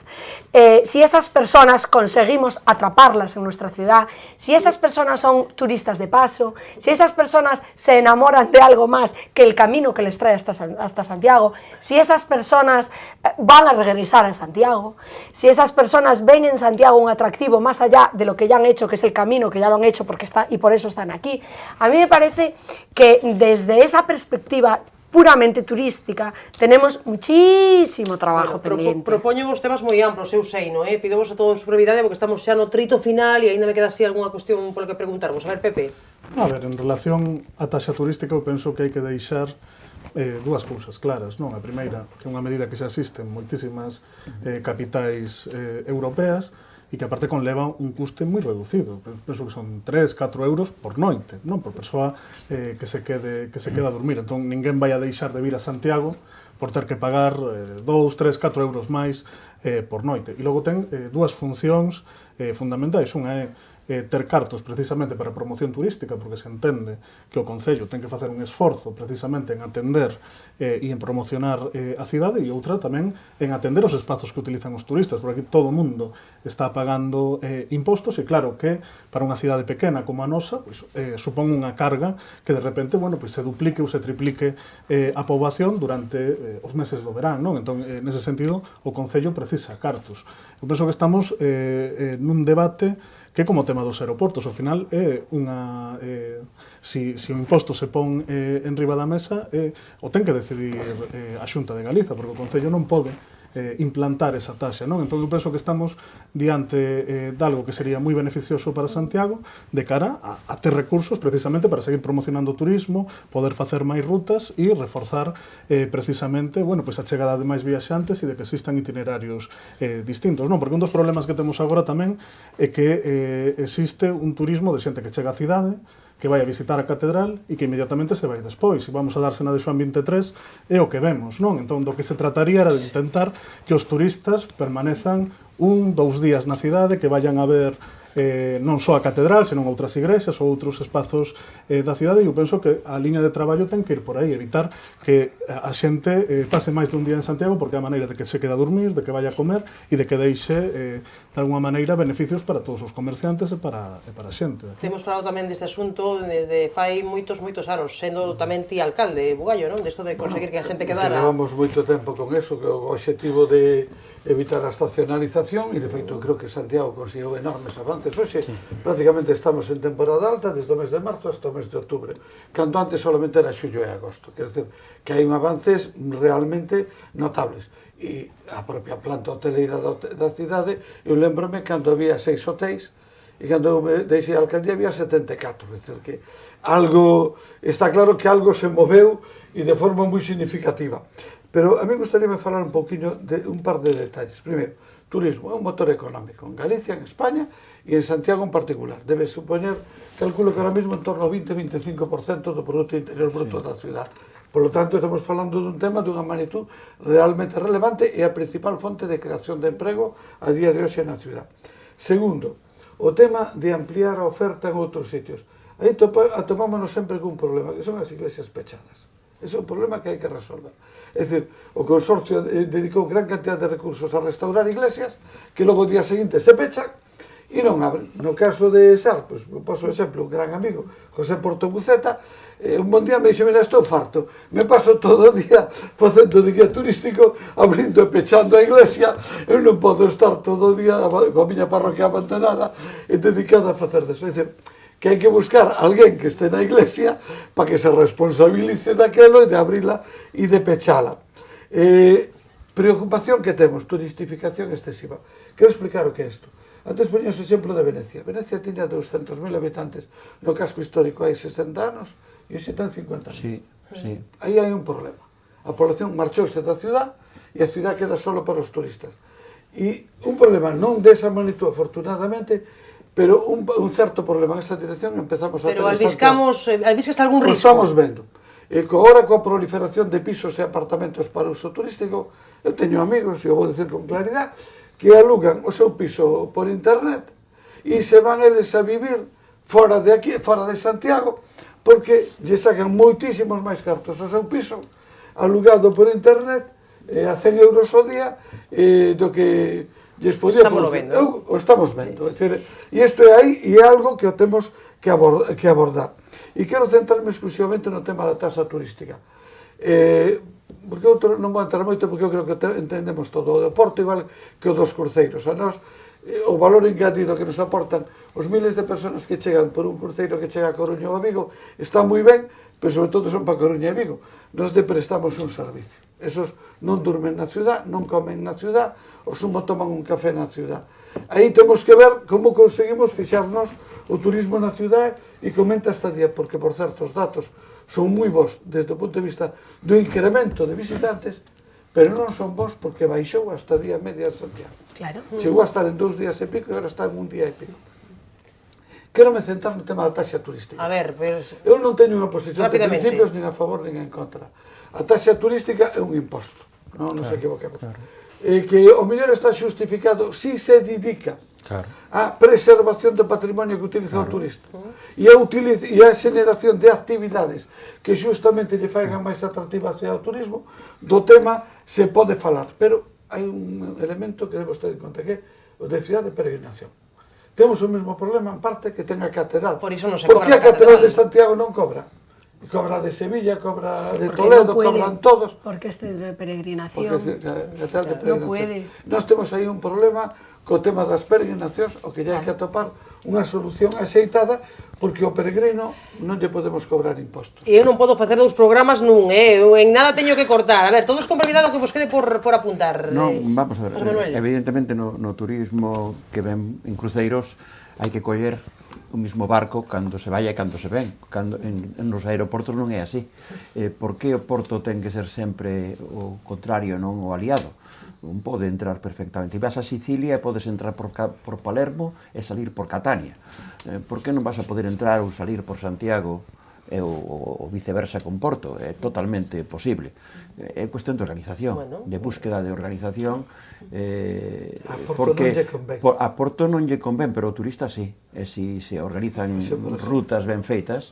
F: si esas personas conseguimos atraparlas en nuestra ciudad, si esas personas son turistas de paso, si esas personas se enamoran de algo más que el camino que les trae hasta Santiago, si esas personas van a regresar a Santiago, si esas personas ven en Santiago un atractivo más allá de lo que ya han hecho, que es el camino que ya lo han hecho y por eso están aquí. A mí me parece que desde esa perspectiva puramente turística, tenemos muchísimo trabajo pendiente.
A: Propoño vos temas moi amplos, eu sei, non? Pido vos a todos brevidade, porque estamos xa no trito final e ainda me queda así algunha cuestión polo que preguntarvos. A ver, Pepe.
E: A ver, en relación á taxa turística, eu penso que hai que deixar dúas cousas claras, non? A primeira, que é unha medida que xa existe en moitísimas capitais europeas, e que aparte conleva un custe moi reducido. Penso que son 3, 4 euros por noite, non? Por persoa que se queda a dormir. Entón, ninguén vai a deixar de vir a Santiago por ter que pagar 2, 3, 4 euros máis por noite. E logo ten dúas funcións fundamentais. Unha é ter cartos precisamente para promoción turística, porque se entende que o Concello ten que facer un esforzo precisamente en atender e en promocionar a cidade, e outra tamén en atender os espazos que utilizan os turistas, porque aquí todo o mundo está pagando impostos, e claro que para unha cidade pequena como a nosa, pois, supón unha carga que de repente, bueno, pois se duplique ou se triplique a poboación durante os meses do verán, non? Entón, nese sentido, o Concello precisa cartos. Eu penso que estamos nun debate que como tema dos aeroportos, ao final é unha... si o imposto se pon en riba da mesa, o ten que decidir a Xunta de Galiza, porque o Concello non pode implantar esa taxa, non? Entón, eu penso que estamos diante de algo que sería moi beneficioso para Santiago de cara a ter recursos precisamente para seguir promocionando o turismo, poder facer máis rutas e reforzar precisamente, bueno, pois a chegada de máis viaxantes e de que existan itinerarios distintos, non? Porque un dos problemas que temos agora tamén é que existe un turismo de xente que chega á cidade, que vai a visitar a catedral e que inmediatamente se vai despois. E vamos a darse na de Xoán 23, é o que vemos, non? Entón, do que se trataría era de intentar que os turistas permanezan 1, 2 días na cidade, que vayan a ver non só a catedral, senón outras igrexas ou outros espazos da cidade, e eu penso que a liña de traballo ten que ir por aí, evitar que a xente pase máis dun día en Santiago, porque é a maneira de que se quede a dormir, de que vaya a comer e de que deixe de alguma maneira beneficios para todos os comerciantes e para a xente.
A: Temos falado tamén deste asunto de fai moitos anos, sendo tamén ti alcalde, Bugallo, non? Desto de conseguir que a xente quedara...
B: Levamos moito tempo con eso, que o obxectivo de evitar a estacionalización, e de feito creo que Santiago conseguiu enormes avances avances. Hoxe prácticamente estamos en temporada alta desde o mes de marzo hasta o mes de outubro, cando antes solamente era xullo e agosto. Quer dizer, que hai un avances realmente notables. E a propia planta hoteleira da cidade, eu lembrome cando había 6 hotéis, e cando eu deixei a alcaldía había 74. Quer dizer, que algo, está claro que algo se moveu e de forma moi significativa. Pero a mí gustaríame falar un pouquinho de un par de detalles. Primeiro, turismo é un motor económico en Galicia, en España e en Santiago en particular. Debe supoñer, calculo que ahora mesmo en torno ao 20-25% do Producto Interior Bruto da ciudad. Por lo tanto, estamos falando dun tema dunha magnitud realmente relevante e a principal fonte de creación de emprego a día de hoxe na ciudad. Segundo, o tema de ampliar a oferta en outros sitios. Aí atomámonos sempre con un problema, que son as iglesias pechadas. Ese é un problema que hai que resolver. É dicir, o consorcio dedicou gran cantidad de recursos a restaurar iglesias que logo o día seguinte se pechan e non abren. No caso de Sar, pois, poso exemplo, un gran amigo, José Portobuceta, un bon día me dixo, mira, estou farto, me paso todo o día facendo de guía turístico, abrindo e pechando a iglesia, eu non podo estar todo o día coa miña parroquia abandonada e dedicada a facer deso. É dicir, que hai que buscar alguén que este na iglesia para que se responsabilice daquelo e de abrila e de pechala. Preocupación que temos, turistificación excesiva. Quero explicar o que é isto. Antes poñemos o exemplo de Venecia. Venecia tiña 200.000 habitantes no casco histórico hai 60 anos e hoxe ten 50.000.
C: Sí, sí.
B: Aí hai un problema. A población marchouse da ciudad e a ciudad queda solo para os turistas. E un problema non desa magnitud, afortunadamente, pero un certo problema en esa dirección empezamos a ter.
A: Pero albiscas algún risco?
B: Lo estamos vendo. Agora, coa proliferación de pisos e apartamentos para uso turístico, eu teño amigos, e eu vou dicir con claridade, que alugan o seu piso por internet e se van eles a vivir fora de aquí, fora de Santiago, porque lle sacan moitísimos máis cartos o seu piso alugado por internet a 100 euros ao día do que lles podía producir. O estamos vendo. E isto é aí, e é algo que o temos que abordar. E quero centrarme exclusivamente no tema da taxa turística. Porque outro non vou entrar moito, porque eu creo que entendemos todo o do Porto, igual que o dos cruceiros. A nós, o valor engadido que nos aportan os miles de personas que chegan por un cruceiro que chega a Coruña ou a Vigo, está moi ben, pero sobre todo son para Coruña e Vigo. Nos prestamos un servicio. Esos non durmen na ciudad, non comen na ciudad, o sumo toman un café na ciudad. Aí temos que ver como conseguimos fixarnos o turismo na ciudad e comenta esta día, porque, por certo, os datos son moi bons desde o punto de vista do incremento de visitantes, pero non son bons porque baixou a estadía media en Santiago.
F: Claro.
B: Chegou a estar en 2 días e pico e agora está en 1 día e pico. Quero me centrar no tema da taxa turística.
A: A ver, pero...
B: Eu non teño unha posición de principios nin a favor nin en contra. A taxa turística é un imposto, non nos equivoquemos. Que o mellor está xustificado si se dedica a preservación do patrimonio que utiliza o turista e a xeneración de actividades que justamente lle faigan máis atractiva hacia o turismo, do tema se pode falar, pero hai un elemento que debemos ter en conta, que é o de cidade de peregrinación. Temos o mesmo problema en parte que ten a catedral.
A: Por iso non se
B: Por que
A: cobra
B: a catedral de Santiago non cobra? Cobra de Sevilla, cobra de Toledo, cobran todos.
F: Porque este de peregrinación.
B: Porque a catedral de peregrinación.
F: Non puede.
B: Nós temos aí un problema co tema das peregrinacións, o que lle hai que atopar unha solución axeitada, porque o peregrino non lle podemos cobrar impostos.
A: E eu non podo facer 2 programas nun, eu en nada teño que cortar. A ver, todos con prioridade que vos quede por apuntar.
C: Non, vamos a ver,
A: Manuel.
C: evidentemente no turismo que ven en cruceiros hai que coller o mismo barco cando se vai e cando se ven. Nos aeroportos non é así. Por que o Porto ten que ser sempre o contrario, non o aliado? Un pode entrar perfectamente. E vas a Sicilia e podes entrar por Palermo e salir por Catania. Por que non vas a poder entrar ou salir por Santiago ou viceversa con Porto? É totalmente posible. É cuestión de organización, de búsqueda de organización, porque a Porto non lle convén, pero o turista sí. E se se organizan rutas ben feitas,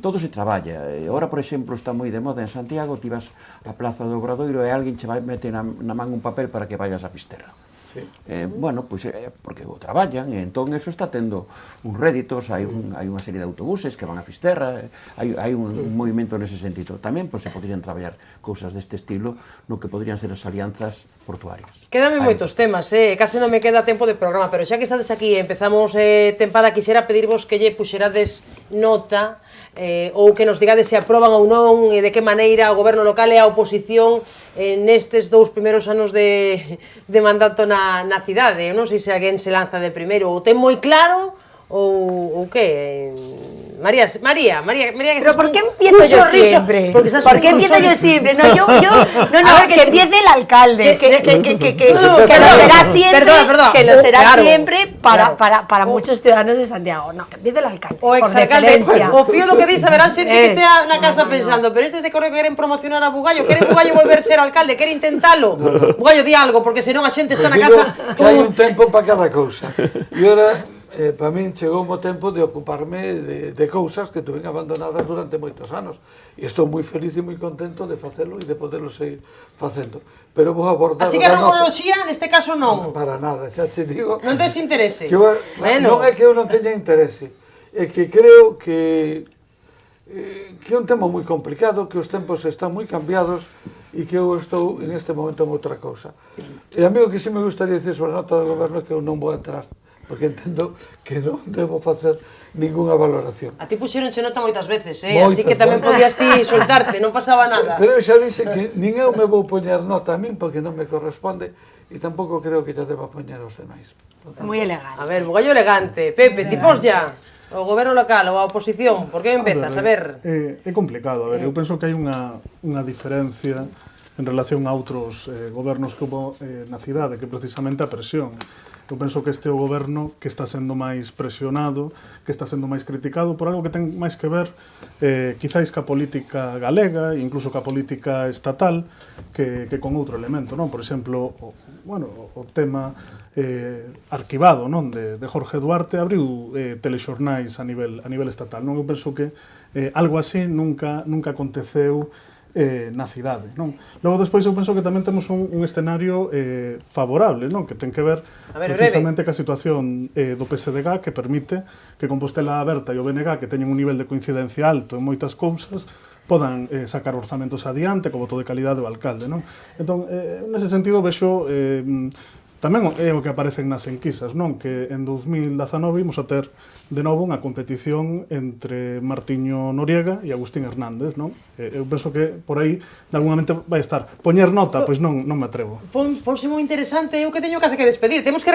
C: todo se traballa. Agora, por exemplo, está moi de moda en Santiago, ti vas á Plaza do Obradoiro e alguén che vai meter na man un papel para que vayas a Fisterra. Bueno, pois porque o traballan, e entón eso está tendo uns réditos, hai unha serie de autobuses que van a Fisterra, hai un movimento nese sentido. Tamén pois se poderían traballar cousas deste estilo no que poderían ser as alianzas portuarias.
A: Quédame moitos temas, case non me queda tempo de programa, pero xa que estades aquí e empezamos tempada, quixera pedirvos que lle puxerades nota ou que nos digades se aproban ou non e de que maneira o goberno local e a oposición nestes 2 primeiros anos de mandato na cidade. Eu non sei se alguén se lanza de primeiro ou ten moi claro ou que... María,
F: pero ¿por qué empiezo yo siempre? ¿Por qué empiezo yo siempre? No, que empiece el alcalde, que lo será siempre, que lo será siempre para muchos ciudadanos de Santiago. No, que empiece el alcalde.
A: O exalcalde, o fío do que dis, haberá xente que estea na casa pensando, pero estes de Correo queren promocionar a Bugallo, queren Bugallo volver ser alcalde, queren intentalo. Bugallo, di algo, porque senón a xente está na casa...
B: Que hai un tempo para cada cousa. E ora... para min chegou o tempo de ocuparme de cousas que tuven abandonadas durante moitos anos e estou moi feliz e moi contento de facelo e de poderlo seguir facendo, pero vou abordar...
A: Así que a numeroloxía neste caso non?
B: Para nada, xa te digo...
A: Non tes interese?
B: Non é que eu non teña interese, é que creo que é un tema moi complicado, que os tempos están moi cambiados e que eu estou en este momento en outra cousa. E a mí o que sí me gustaría dicir sobre a nota do goberno é que eu non vou entrar, porque entendo que non debo facer ninguna valoración.
A: A ti puxeronche nota moitas veces, así que tamén podías ti soltarte, non pasaba nada.
B: Pero eu xa dixe que nin eu me vou poñer nota a min, porque non me corresponde, e tampouco creo que xa deba poñer aos demais.
F: Moi elegante.
A: A ver, Bugallo elegante. Pepe, tipos ya. O goberno local ou a oposición, por que empezas? A ver...
E: É complicado, a ver, eu penso que hai unha diferencia en relación a outros gobernos que hubo na cidade, que precisamente a presión. Eu penso que este é o goberno que está sendo máis presionado, que está sendo máis criticado por algo que ten máis que ver quizáis ca política galega, incluso ca política estatal, que con outro elemento, non? Por exemplo, o tema arquivado, non? De Jorge Duarte abriu telexornais a nivel estatal, non? Eu penso que algo así nunca aconteceu na cidade, non? Logo despois eu penso que tamén temos un escenario favorable, non? Que ten que ver precisamente ca situación do PSDG, que permite que Compostela Aberta e o BNG, que teñen un nivel de coincidencia alto en moitas cousas, podan sacar orzamentos adiante co voto de calidade do alcalde, non? Entón, nese sentido vexo tamén é o que aparecen nas enquisas, non? Que en 2019 imos a ter de novo unha competición entre Martiño Noriega e Agustín Hernández, non? Eu penso que por aí, de alguna mente, vai estar. Poñer nota, pois non me atrevo.
A: Ponse moi interesante, eu que teño case que despedir. Temos que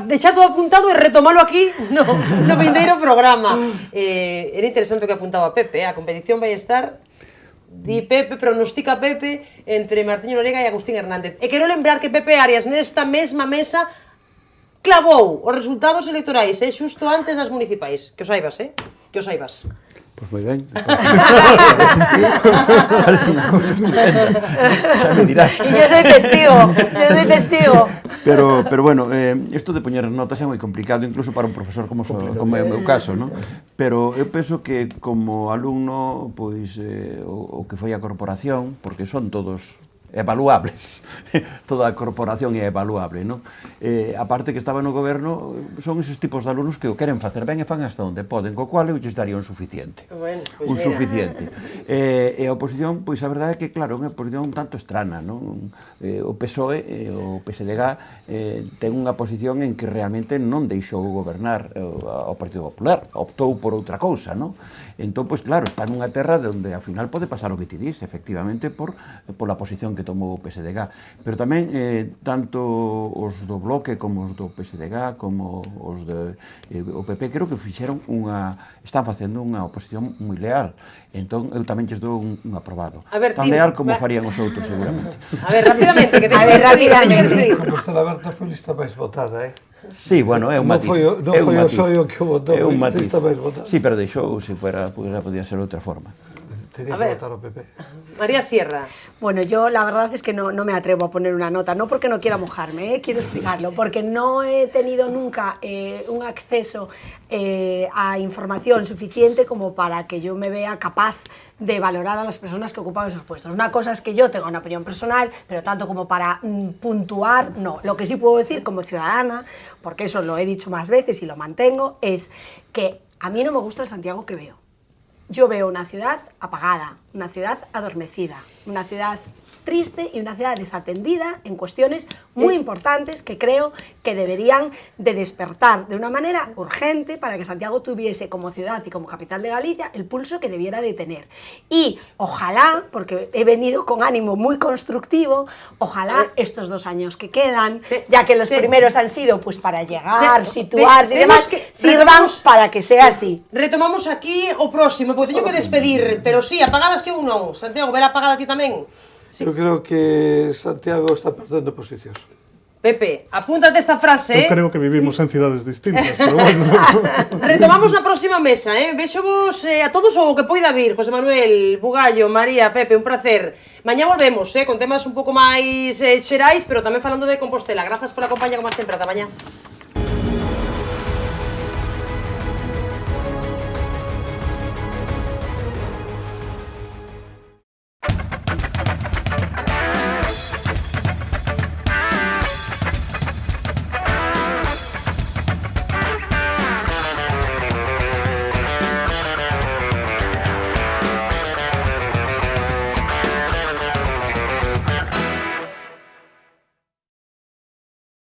A: deixar todo apuntado e retomalo aquí no vindeiro programa. Era interesante o que apuntaba Pepe, a competición vai estar... Di Pepe, pronostica Pepe entre Martiño Noriega e Agustín Hernández. E quero lembrar que Pepe Arias nesta mesma mesa clavou os resultados electorais xusto antes das municipais. Que o saibas, que o saibas.
C: Pois moi ben. Parece unha cousa estupenda. Xa me dirás.
F: E yo soy testigo.
C: Pero bueno, isto de poñer notas é moi complicado, incluso para un profesor como é o meu caso, non? Pero eu penso que como alumno, pois, o que foi a corporación, porque son todos evaluables, toda a corporación é evaluable, non? A parte que estaba no goberno, son esos tipos de alumnos que o queren facer ben e fan hasta onde poden, co cual eu lles daría un suficiente. Un suficiente. E a oposición, pois a verdade é que, claro, é unha oposición un tanto estrana, non? O PSOE e o PSDG ten unha posición en que realmente non deixou gobernar ao Partido Popular, optou por outra cousa, non? Entón, pois claro, está nunha terra onde ao final pode pasar o que ti dis, efectivamente, pola posición que tomou o PSDG. Pero tamén, tanto os do Bloque como os do PSDG, como os do PP, creo que están facendo unha oposición moi leal. Entón, eu tamén lles dou un aprobado. Tan leal como farían os outros, seguramente.
A: A ver, rapidamente, que teño que despedir.
B: Compostela Aberta foi lista máis votada,
C: Sí, bueno, é un matiz.
B: Non foi o Soio que o votou,
C: é un matiz.
B: Lista máis votada.
C: Sí, pero deixou, se podía ser outra forma.
B: Tenías
A: A
B: que
A: ver.
B: votar ao PP.
A: María Sierra.
F: Bueno, yo la verdad es que no me atrevo a poner una nota, no porque no quiera mojarme, quiero explicarlo, porque no he tenido nunca un acceso a información suficiente como para que yo me vea capaz de valorar a las personas que ocupan esos puestos. Una cosa es que yo tenga una opinión personal, pero tanto como para puntuar, no. Lo que sí puedo decir como ciudadana, porque eso lo he dicho más veces y lo mantengo, es que a mí no me gusta el Santiago que veo. Yo veo una ciudad apagada, una ciudad adormecida, una ciudad triste y una ciudad desatendida en cuestiones muy importantes que creo que deberían de despertar de una manera urgente para que Santiago tuviese como ciudad y como capital de Galicia el pulso que debiera de tener. Y ojalá, porque he venido con ánimo muy constructivo, ojalá estos 2 años que quedan, ya que los primeros han sido pues para llegar, situarse y demás, sirvan para que sea así.
A: Retomamos aquí o próximo, porque teño que despedir, pero sí, apagada sí ou non. Santiago, ver apagada ti tamén?
B: Eu creo que Santiago está perdendo posicións.
A: Pepe, apúntate esta frase,
E: Eu creo que vivimos en cidades distintas, pero bueno.
A: Retomamos na próxima mesa, Véxovos a todos o que poida vir, José Manuel, Bugallo, María, Pepe, un placer. Mañá volvemos, con temas un pouco máis xerais, pero tamén falando de Compostela. Grazas pola compañía como sempre, ata mañá.